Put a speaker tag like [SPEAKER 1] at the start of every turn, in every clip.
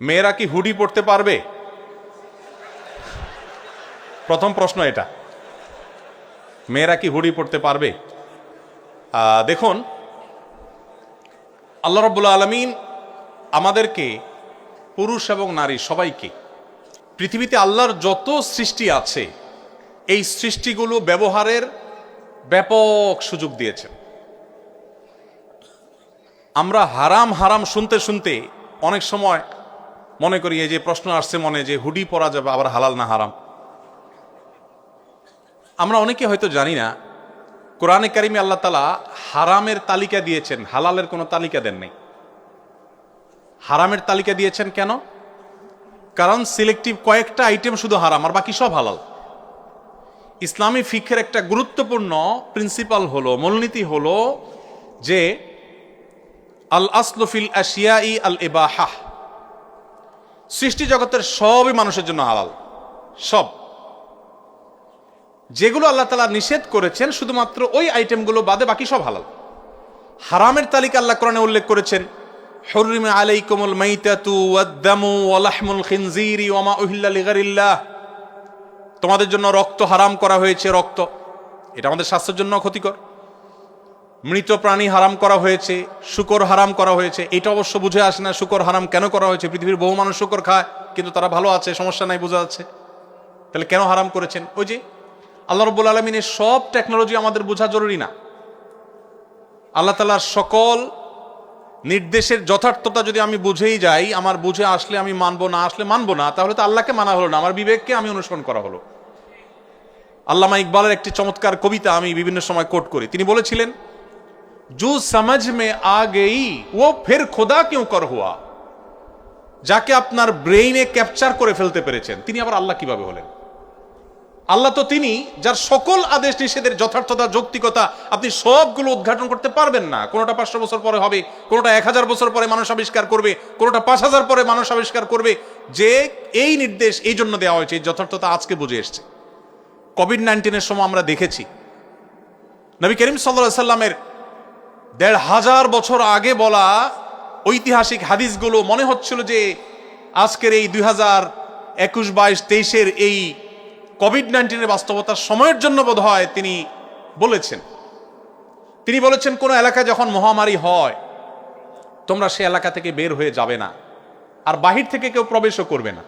[SPEAKER 1] মেয়েরা কি হুডি পরতে পারবে? প্রথম প্রশ্ন এটা, মেয়েরা কি হুডি পরতে পারবে? দেখুন, আল্লাহ রাব্বুল আলামিন আমাদেরকে, পুরুষ এবং নারী সবাইকে, পৃথিবীতে আল্লাহর যত সৃষ্টি আছে এই সৃষ্টিগুলো ব্যবহারের ব্যাপক সুযোগ দিয়েছেন। আমরা হারাম হারাম শুনতে শুনতে অনেক সময় মনে করি, এই যে প্রশ্ন আসছে মনে, যে হুডি পরা যাবে, আবার হালাল না হারাম। আমরা অনেকে হয়তো জানি না, কোরআনে কারিমে আল্লাহ তাআলা হারামের তালিকা দিয়েছেন, হালালের কোনো তালিকা দেন নাই। হারামের তালিকা দিয়েছেন কেন? কারণ সিলেক্টিভ কয়েকটা আইটেম শুধু হারাম, আর বাকি সব হালাল। ইসলামী ফিকহের একটা গুরুত্বপূর্ণ প্রিন্সিপাল হলো, মূলনীতি হলো যে আল আসলু ফিল আশিয়াই আল ইবাহাহ। সৃষ্টি জগতের সবই মানুষের জন্য হালাল, সব। যেগুলো আল্লাহ তাআলা নিষেধ করেছেন শুধুমাত্র ওই আইটেমগুলো বাদে বাকি সব হালাল। হারামের তালিকা আল্লাহ কোরআনে উল্লেখ করেছেন, হুররিমা আলাইকুমুল মাইতাতু ওয়াদ-দামু ওয়া লাহমুল খিনজিরি ওয়া মা উহিল্লা লিগাইরিল্লাহ। তোমাদের জন্য রক্ত হারাম করা হয়েছে, রক্ত, এটা আমাদের স্বাস্থ্যের জন্য ক্ষতিকর। মৃত প্রাণী হারাম করা হয়েছে, শূকর হারাম করা হয়েছে। এটা অবশ্য বুঝে আসে না শূকর হারাম কেন করা হয়েছে। পৃথিবীর বহু মানুষ শূকর খায়, কিন্তু তারা ভালো আছে, সমস্যা নাই, বোঝা যাচ্ছে। তাহলে কেন হারাম করেছেন? ওই যে আল্লাহ রাব্বুল আলামিনের সব টেকনোলজি আমাদের বোঝা জরুরি না। আল্লাহ তাআলার সকল নির্দেশের যথার্থতা যদি আমি বুঝেই যাই, আমার বুঝে আসলে আমি মানবো, না আসলে মানবো না, তাহলে তো আল্লাহকে মানা হলো না, আমার বিবেককে আমি অনুসরণ করা হলো। আল্লামা ইকবালের একটি চমৎকার কবিতা আমি বিভিন্ন সময় কোট করি। তিনি বলেছিলেন, জু সমঝ মে আ গই ও ফির খোদা কিউ কর হুয়া। যাকে আপনার ব্রেইনে ক্যাপচার করে ফেলতে পেরেছেন, তিনি আবার আল্লাহ কিভাবে হলেন? আল্লাহ তো তিনি যার সকল আদেশ নিষেধের যথার্থতা, যৌক্তিকতা আপনি সবগুলো উদ্ঘাটন করতে পারবেন না। কোনোটা 500 বছর পরে হবে, কোনোটা 1000 বছর পরে মানুষ আবিষ্কার করবে, কোনোটা 5000 পরে মানুষ আবিষ্কার করবে। যে এই নির্দেশ এই জন্য দেওয়া হয়েছে, এই যথার্থতা আজকে বুঝে এসছে। কোভিড-19 সময় আমরা দেখেছি নবী করিম সাল্লাল্লাহু আলাইহি সাল্লামের 1500 বছর আগে বলা ঐতিহাসিক হাদিসগুলো মনে হচ্ছিল যে আজকের এই 2021, 22, 23-এর এই কোভিড-19 বাস্তবতার সময়ের জন্য বোধ হয় তিনি বলেছেন। তিনি বলেছেন, কোন এলাকায় যখন মহামারী হয়, তোমরা সে এলাকা থেকে বের হয়ে যাবে না, আর বাহির থেকে কেউ প্রবেশও করবে না।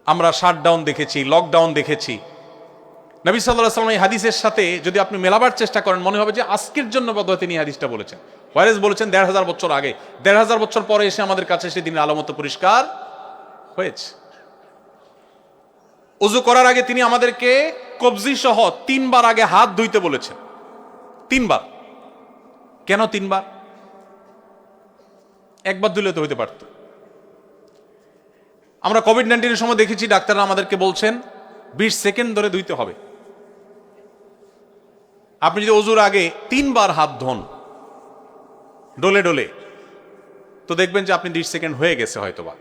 [SPEAKER 1] আমরা শাটডাউন দেখেছি, লকডাউন দেখেছি। নবী সাল্লাল্লাহু আলাইহি ওয়াসাল্লাম এই হাদিসের সাথে যদি আপনি মেলাবার চেষ্টা করেন, মনে হবে যে আজকের জন্য বোধহয় তিনি হাদিসটা বলেছেন। ওয়ারেস বলেছেন 1500 বছর আগে, 1500 বছর পরে এসে আমাদের কাছে এসে দিনের আলো মতো পরিষ্কার হয়েছে। ওযু করার আগে তিনি আমাদেরকে কবজি সহ 3 বার আগে হাত ধুইতে বলেছেন। 3 বার। কেন 3 বার? একবার ধুলে তো হইতে পারত। আমরা কোভিড-19 সময় দেখেছি ডাক্তাররা আমাদেরকে বলছেন 20 সেকেন্ড ধরে ধুইতে হবে। আপনি যদি ওযুর আগে 3 বার হাত ধোন ডলে ডলে, তো দেখবেন যে আপনি 20 সেকেন্ড হয়ে গেছে হয়তোবা।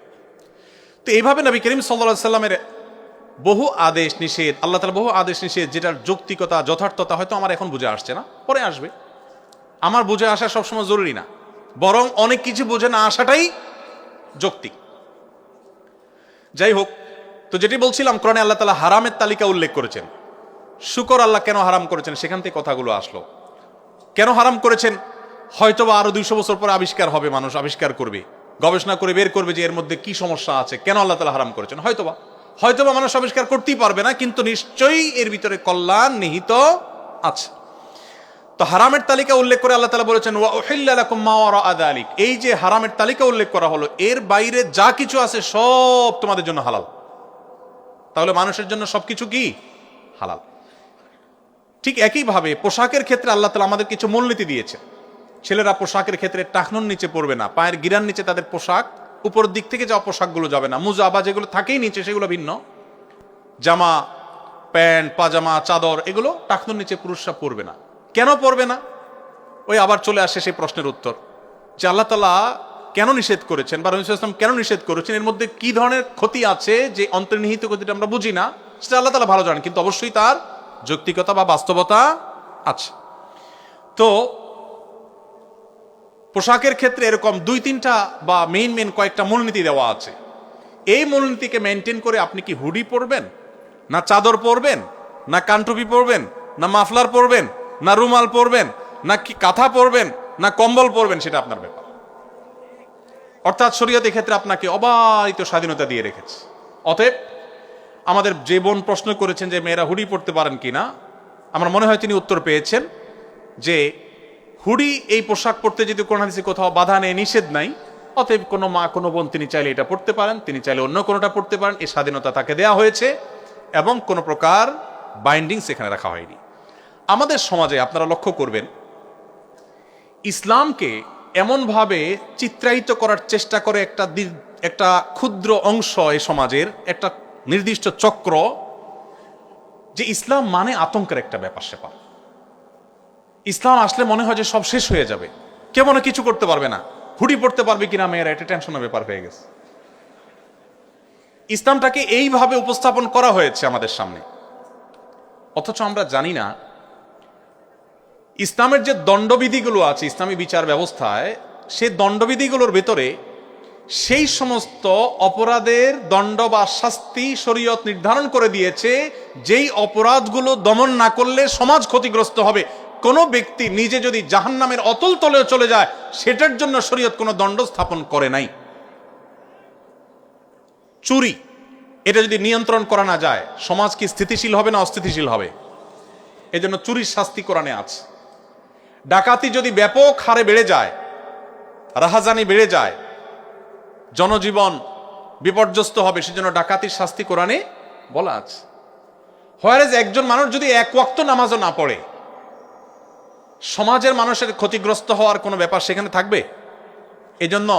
[SPEAKER 1] তো এইভাবে নবী করিম সাল্লাল্লাহু আলাইহি সাল্লামের বহু আদেশ নিষেধ, আল্লাহ তাআলা বহু আদেশ নিষেধ, যেটার যৌক্তিকতা, যথার্থতা হয়তো আমার এখন বুঝে আসছে না, পরে আসবে। আমার বুঝে আসা সবসময় জরুরি না, বরং অনেক কিছু বুঝে না আসাটাই যৌক্তিক। যাই হোক, তো যেটি বলছিলাম, কোরআনে আল্লাহ তাআলা হারামের তালিকা উল্লেখ করেছেন। শুকর আল্লাহ কেন হারাম করেছেন, সেখান থেকে কথাগুলো আসলো। কেন হারাম করেছেন? হয়তোবা আরো 200 বছর পরে আবিষ্কার হবে, মানুষ আবিষ্কার করবে, গবেষণা করে বের করবে যে এর মধ্যে কি সমস্যা আছে, কেন আল্লাহ তাআলা হারাম করেছেন। হয়তোবা মানুষ আবিষ্কার করতেই পারবে না, কিন্তু নিশ্চয়ই এর ভিতরে কল্যাণ নিহিত আছে। তো হারামের তালিকা উল্লেখ করে আল্লাহ তাআলা বলেছেন, ওয়া উহিল্লা লাকুম মা ওয়ারাআ যালিক। এই যে হারামের তালিকা উল্লেখ করা হলো, এর বাইরে যা কিছু আছে সব তোমাদের জন্য হালাল। তাহলে মানুষের জন্য সবকিছু কি হালাল। ঠিক একইভাবে পোশাকের ক্ষেত্রে আল্লাহ তাআলা আমাদের কিছু মূলনীতি দিয়েছে। ছেলেরা পোশাকের ক্ষেত্রে টাকনুর নিচে পড়বে না, পায়ের গিরার নিচে তাদের পোশাক, উপরের দিক থেকে যাওয়া পোশাকগুলো যাবে না। মুজা বা যেগুলো থাকেই নিচে সেগুলো ভিন্ন, জামা, প্যান্ট, পাজামা, চাদর, এগুলো টাকনুর নিচে পুরুষরা পরবে না। কেন পরবে না? ওই আবার চলে আসে সেই প্রশ্নের উত্তর, যে আল্লাহ তাআলা কেন নিষেধ করেছেন বা রাসূল সাল্লাল্লাহু আলাইহি ওয়াসাল্লাম কেন নিষেধ করেছেন, এর মধ্যে কি ধরনের ক্ষতি আছে যে অন্তর্নিহিত ক্ষতিটা আমরা বুঝি না, সেটা আল্লাহ তাআলা ভালো জানেন, কিন্তু অবশ্যই তার যৌক্তিকতা বা বাস্তবতা আছে। তো পোশাকের ক্ষেত্রে এরকম 2-3টা বা মেইন কয়েকটা মূলনীতি দেওয়া আছে। এই মূলনীতিকে মেনটেন করে আপনি কি হুডি পরবেন, না চাদর পরবেন, না কানটুপি পরবেন, না মাফলার পরবেন, না রুমাল পরবেন, না কি কাঁথা পরবেন, না কম্বল পরবেন, সেটা আপনার ব্যাপার। অর্থাৎ শরীয়ত এক্ষেত্রে আপনাকে অবারিত স্বাধীনতা দিয়ে রেখেছে। অতএব আমাদের যে বোন প্রশ্ন করেছেন যে মেয়েরা হুডি পরতে পারেন কিনা, আমার মনে হয় তিনি উত্তর পেয়েছেন যে হুডি এই পোশাক পরতে যদি কোরআন হাদিসে কোথাও বাধা নেই, নিষেধ নাই, অতএব কোনো মা কোনো বোন তিনি চাইলে এটা পড়তে পারেন, তিনি চাইলে অন্য কোনোটা পড়তে পারেন, এই স্বাধীনতা তাকে দেয়া হয়েছে এবং কোনো প্রকার বাইন্ডিংস এখানে রাখা হয়নি। আমাদের সমাজে আপনারা লক্ষ্য করবেন, ইসলামকে এমনভাবে চিত্রায়িত করার চেষ্টা করে একটা ক্ষুদ্র অংশ এই সমাজের, একটা নির্দিষ্ট চক্র, যে ইসলাম মানে আতঙ্কের একটা ব্যাপার স্যাপার। ইসলাম আসলে মনে হয় যে সব শেষ হয়ে যাবে, কেউ মনে কিছু করতে পারবে না, হুডি পড়তে পারবে কিনা মেয়েরা, এটা টেনশনের ব্যাপার হয়ে গেছে। ইসলামটাকে এইভাবে উপস্থাপন করা হয়েছে আমাদের সামনে, অথচ আমরা জানি না ইসলামের যে দণ্ডবিধিগুলো আছে ইসলামী বিচার ব্যবস্থায়, সে দণ্ডবিধিগুলোর ভেতরে সেই সমস্ত অপরাধের দণ্ড বা শাস্তি শরীয়ত নির্ধারণ করে দিয়েছে যেই অপরাধগুলো দমন না করলে সমাজ ক্ষতিগ্রস্ত হবে। কোনো ব্যক্তি নিজে যদি জাহান্নামের অতল তলেও চলে যায়, সেটার জন্য শরীয়ত কোনো দণ্ড স্থাপন করে নাই। চুরি, এটা যদি নিয়ন্ত্রণ করা না যায়, সমাজ কি স্থিতিশীল হবে না অস্থিতিশীল হবে? এই জন্য চুরির শাস্তি কোরআনে আছে। ডাকাতি যদি ব্যাপক হারে বেড়ে যায়, রাহাজানি বেড়ে যায়, জনজীবন বিপর্যস্ত হবে, সেজন্য ডাকাতির শাস্তি কোরআনে বলা আছে। হোয়ারেজ একজন মানুষ যদি এক ওয়াক্ত নামাজও না পড়ে, সমাজের মানুষের ক্ষতিগ্রস্ত হওয়ার কোনো ব্যাপার সেখানে থাকবে? এজন্য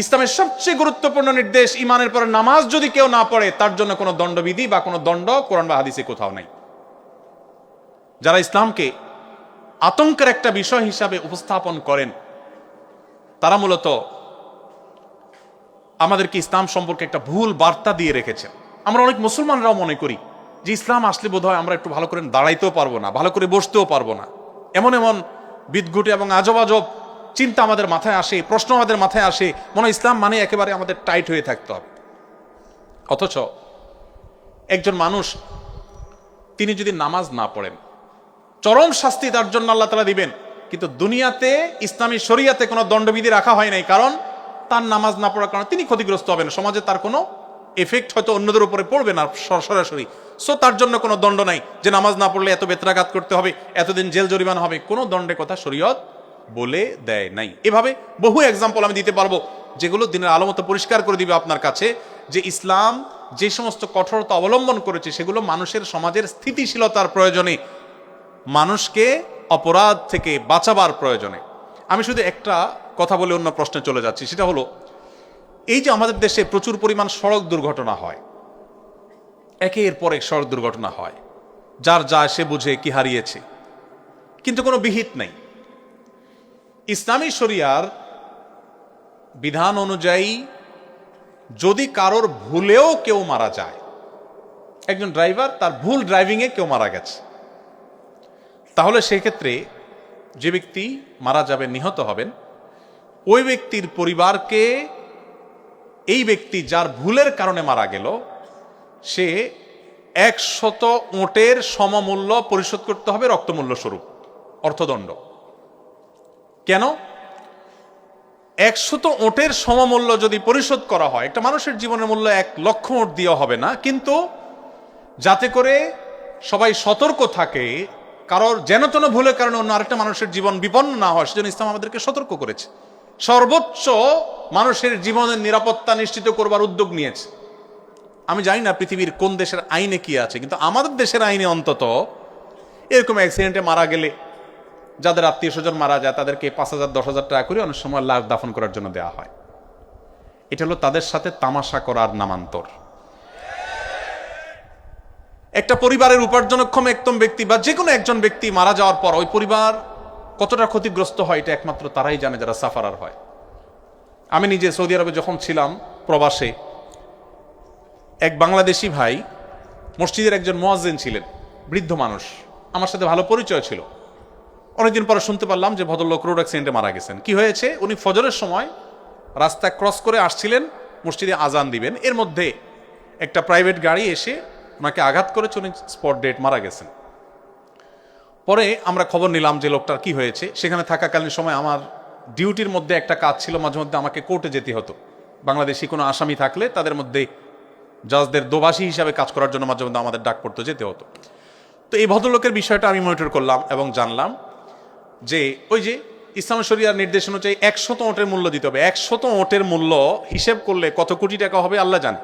[SPEAKER 1] ইসলামের সবচেয়ে গুরুত্বপূর্ণ নির্দেশ, ইমানের পরে নামাজ যদি কেউ না পড়ে, তার জন্য কোনো দণ্ডবিধি বা কোনো দণ্ড কোরআন বা হাদিসে কোথাও নাই। যারা ইসলামকে আতঙ্কের একটা বিষয় হিসাবে উপস্থাপন করেন, তারা মূলত আমাদেরকে ইসলাম সম্পর্কে একটা ভুল বার্তা দিয়ে রেখেছেন। আমরা অনেক মুসলমানরাও মনে করি যে ইসলাম আসলে বোধহয় আমরা একটু ভালো করে দাঁড়াইতেও পারবো না, ভালো করে বসতেও পারবো না, এমন এমন বিদঘুটে এবং আজব আজব চিন্তা আমাদের মাথায় আসে, প্রশ্ন আমাদের মাথায় আসে, মনে হয় ইসলাম মানে একেবারে আমাদের টাইট হয়ে থাকতে হবে। অথচ একজন মানুষ তিনি যদি নামাজ না পড়েন, চরম শাস্তি তার জন্য আল্লাহ তাআলা দিবেন, কিন্তু দুনিয়াতে ইসলামী শরিয়াতে কোনো দণ্ডবিধি রাখা হয় নাই, কারণ তার নামাজ না পড়ার কারণে তিনি ক্ষতিগ্রস্ত হবেন, সমাজে তার কোনো এফেক্ট হয়তো অন্যদের উপরে পড়বে না সরাসরি। সো তার জন্য কোনো দণ্ড নাই যে নামাজ না পড়লে এত বেত্রাঘাত করতে হবে, এতদিন জেল জরিমানা হবে, কোনো দণ্ডের কথা শরীয়ত বলে দেয় নাই। এভাবে বহু এক্সাম্পল আমি দিতে পারবো, যেগুলো দিনের আলো মতো পরিষ্কার করে দিবে আপনার কাছে যে ইসলাম যে সমস্ত কঠোরতা অবলম্বন করেছে, সেগুলো মানুষের সমাজের স্থিতিশীলতার প্রয়োজনে, মানুষকে অপরাধ থেকে বাঁচাবার প্রয়োজনে। আমি শুধু একটা কথা বলে অন্য প্রশ্নে চলে যাচ্ছি, সেটা হলো এই যে আমাদের দেশে প্রচুর পরিমাণ সড়ক দুর্ঘটনা হয়, একের পর এক সড়ক দুর্ঘটনা হয়, যার যা সে বুঝে কি হারিয়েছে, কিন্তু কোনো বিহিত নেই। ইসলামী শরিয়ার বিধান অনুযায়ী যদি কারোর ভুলেও কেউ মারা যায়, একজন ড্রাইভার তার ভুল ড্রাইভিংয়ে কেউ মারা গেছে, তাহলে সেক্ষেত্রে যে ব্যক্তি মারা যাবেন, নিহত হবেন, ওই ব্যক্তির পরিবারকে এই ব্যক্তি যার ভুলের কারণে মারা গেল, সে 100 ওঁটের সমমূল্য পরিশোধ করতে হবে রক্তমূল্য স্বরূপ, অর্থদণ্ড। কেন? 100 ওঁটের সমমূল্য যদি পরিশোধ করা হয়, একটা মানুষের জীবনের মূল্য 1 লক্ষ ওঁট দিয়ে হবে না, কিন্তু যাতে করে সবাই সতর্ক থাকে, কারোর যেন তেন ভুলের কারণে অন্য আরেকটা মানুষের জীবন বিপন্ন না হয়, সেজন্য ইসলাম আমাদেরকে সতর্ক করেছে, সর্বোচ্চ মানুষের জীবনের নিরাপত্তা নিশ্চিত করবার উদ্যোগ নিয়েছে। আমি জানি না পৃথিবীর কোন দেশের আইনে কি আছে, কিন্তু আমাদের দেশের আইনে অন্তত এরকম অ্যাক্সিডেন্টে মারা গেলে যাদের আত্মীয় স্বজন মারা যায়, তাদেরকে 5,000-10,000 টাকা করে অনেক সময় লাশ দাফন করার জন্য দেওয়া হয়। এটা হলো তাদের সাথে তামাশা করার নামান্তর। একটা পরিবারের উপার্জনক্ষম একদম ব্যক্তি বা যে কোনো একজন ব্যক্তি মারা যাওয়ার পর ওই পরিবার কতটা ক্ষতিগ্রস্ত হয়, এটা একমাত্র তারাই জানে যারা সাফারার হয়। আমি নিজে সৌদি আরবে যখন ছিলাম প্রবাসে, এক বাংলাদেশি ভাই মসজিদের একজন মুয়াজ্জিন ছিলেন, বৃদ্ধ মানুষ, আমার সাথে ভালো পরিচয় ছিল। অনেকদিন পরে শুনতে পারলাম যে ভদ্রলোক রোড অ্যাক্সিডেন্টে মারা গেছেন। কি হয়েছে? উনি ফজরের সময় রাস্তা ক্রস করে আসছিলেন মসজিদে আজান দিবেন, এর মধ্যে একটা প্রাইভেট গাড়ি এসে ওনাকে আঘাত করেছে, উনি স্পট ডেড মারা গেছেন। পরে আমরা খবর নিলাম যে লোকটার কি হয়েছে। সেখানে থাকাকালীন সময় আমার ডিউটির মধ্যে একটা কাজ ছিল, মাঝে মধ্যে আমাকে কোর্টে যেতে হতো। বাংলাদেশি কোনো আসামি থাকলে তাদের মধ্যে জাজদের দোভাষী হিসাবে কাজ করার জন্য মাঝে মধ্যে আমাদের ডাক পড়তে যেতে হতো। তো এই ভদ্রলোকের বিষয়টা আমি মনিটর করলাম এবং জানলাম যে ওই যে ইসলাম শরিয়ার নির্দেশ অনুযায়ী 100 ওটের মূল্য দিতে হবে। 100 ওটের মূল্য হিসেব করলে কত কোটি টাকা হবে আল্লাহ জানে,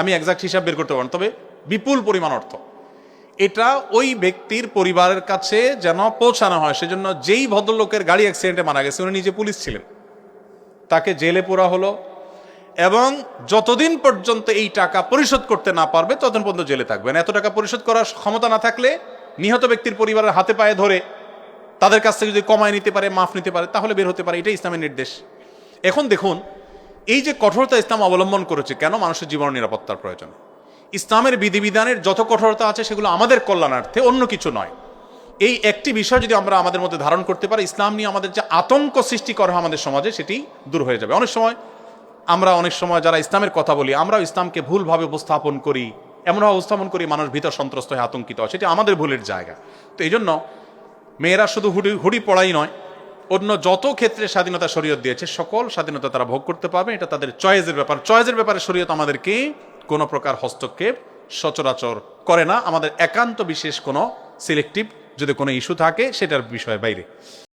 [SPEAKER 1] আমি একজাক্ট হিসাব বের করতে পারব, তবে বিপুল পরিমাণ অর্থ। এটা ওই ব্যক্তির পরিবারের কাছে যেন পৌঁছানো হয়, সেজন্য যেই ভদ্রলোকের গাড়ি অ্যাক্সিডেন্টে মারা গেছে উনি নিজে পুলিশ ছিলেন, তাকে জেলে পোরা হলো এবং যতদিন পর্যন্ত এই টাকা পরিশোধ করতে না পারবে ততদিন পর্যন্ত জেলে থাকবেন। এত টাকা পরিশোধ করার ক্ষমতা না থাকলে নিহত ব্যক্তির পরিবারের হাতে পায়ে ধরে তাদের কাছ থেকে যদি কমায় নিতে পারে, মাফ নিতে পারে, তাহলে বের হতে পারে। এটাই ইসলামের নির্দেশ। এখন দেখুন এই যে কঠোরতা ইসলাম অবলম্বন করেছে, কেন? মানুষের জীবন নিরাপত্তার প্রয়োজন। ইসলামের বিধিবিধানের যত কঠোরতা আছে সেগুলো আমাদের কল্যাণার্থে, অন্য কিছু নয়। এই একটি বিষয় যদি আমরা আমাদের মধ্যে ধারণ করতে পারি, ইসলাম নিয়ে আমাদের যে আতঙ্ক সৃষ্টি করা হয় আমাদের সমাজে, সেটি দূর হয়ে যাবে। অনেক সময় যারা ইসলামের কথা বলি, আমরাও ইসলামকে ভুলভাবে উপস্থাপন করি, এমনভাবে উপস্থাপন করি মানুষ ভীত সন্ত্রস্ত হয়ে আতঙ্কিত হয়। সেটি আমাদের ভুলের জায়গা। তো এই জন্য মেয়েরা শুধু হুডি পড়াই নয়, অন্য যত ক্ষেত্রে স্বাধীনতা শরীয়ত দিয়েছে সকল স্বাধীনতা তারা ভোগ করতে পারবে। এটা তাদের চয়েসের ব্যাপার। চয়েসের ব্যাপারে শরীয়ত আমাদেরকে কোনো প্রকার হস্তক্ষেপ সচরাচর করে না, আমাদের একান্ত বিশেষ কোনো সিলেক্টিভ যদি কোনো ইস্যু থাকে সেটার বিষয়ের বাইরে।